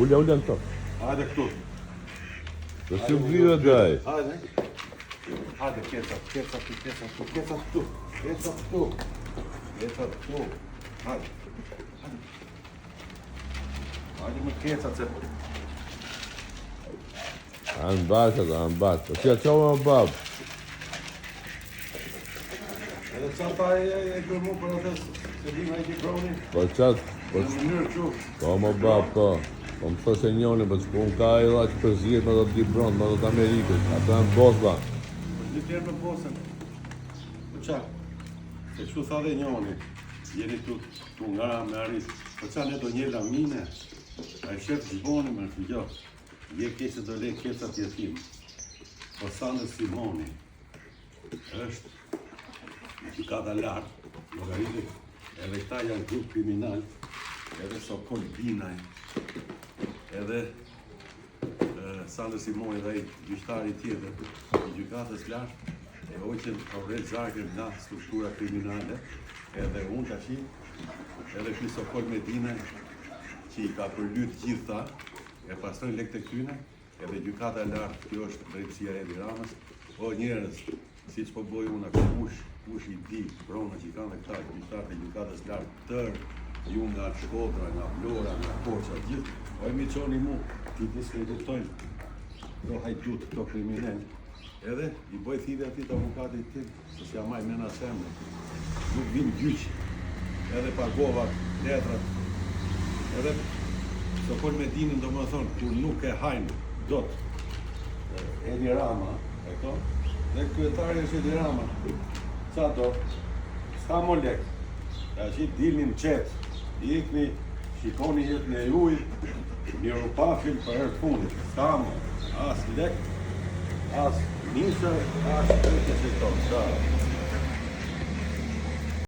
Ulla në këto. Hajde këtu. Do si vlirë daj. Hajde. Hajde, keca këtu. Hajde. Hajde më keca që... Anë bashkë. Si a qovë më babë. Edhe qata e kërmu për atës, se dhima e kikroni. Po qatë, Në mënyrë që... po më babë, po. Po më thosë e njoni, po që po unë ka e dha që përzijet me do të Gibron, me do të Amerikës. Ata në Bosba. Një tjerë me posën. Po qa? Se që tha dhe njoni, jeni tu nga me arrit. Po qa ne do një lamine, a i shef Gjiboni me në gjohë. Je keqë do le keca tjetim. Po Sandër Simoni është gjykata lartë, llogaritë, edhe këta janë grup kriminal, edhe Sokol Binaj, edhe Sandër Simoni dhe ai gjyqtari tjetër i gjykatës lartë, e hoqën Aurel Zarkën nga struktura kriminale, edhe unë tashi, edhe ky Sokol Medinaj, që i ka përlyt gjitha, e pastroj lek të këtyne, edhe gjykata e lartë, kjo është drejtësia e Edi Ramës, o njerëz, si që po bojë unë ako kush i di brona që i kanë dhe këta gjyqtarët e gjykatës lartë tërë, ju nga Shkodra, nga Vlora, nga Korça, gjithë, o e mi qoni mu, ti diskreditojnë këto hajdut, këto kriminal, edhe i bëj thirrje atit avokatit tim, se s'ja maj mena semne, nuk vim gjyq, edhe pagova letrat, edhe Sokol Medinin do më thonë, kur nuk e hajnë dot Edi Rama, e këto, dhe kryetari është Edi Rama, qa do, s'ka mo lek, e që dilnin qetë, ikni, shikoni jetën e juj, miru pafil për herë fundit, s'ka mo, as lek, as nisër, as kërkës e tonë.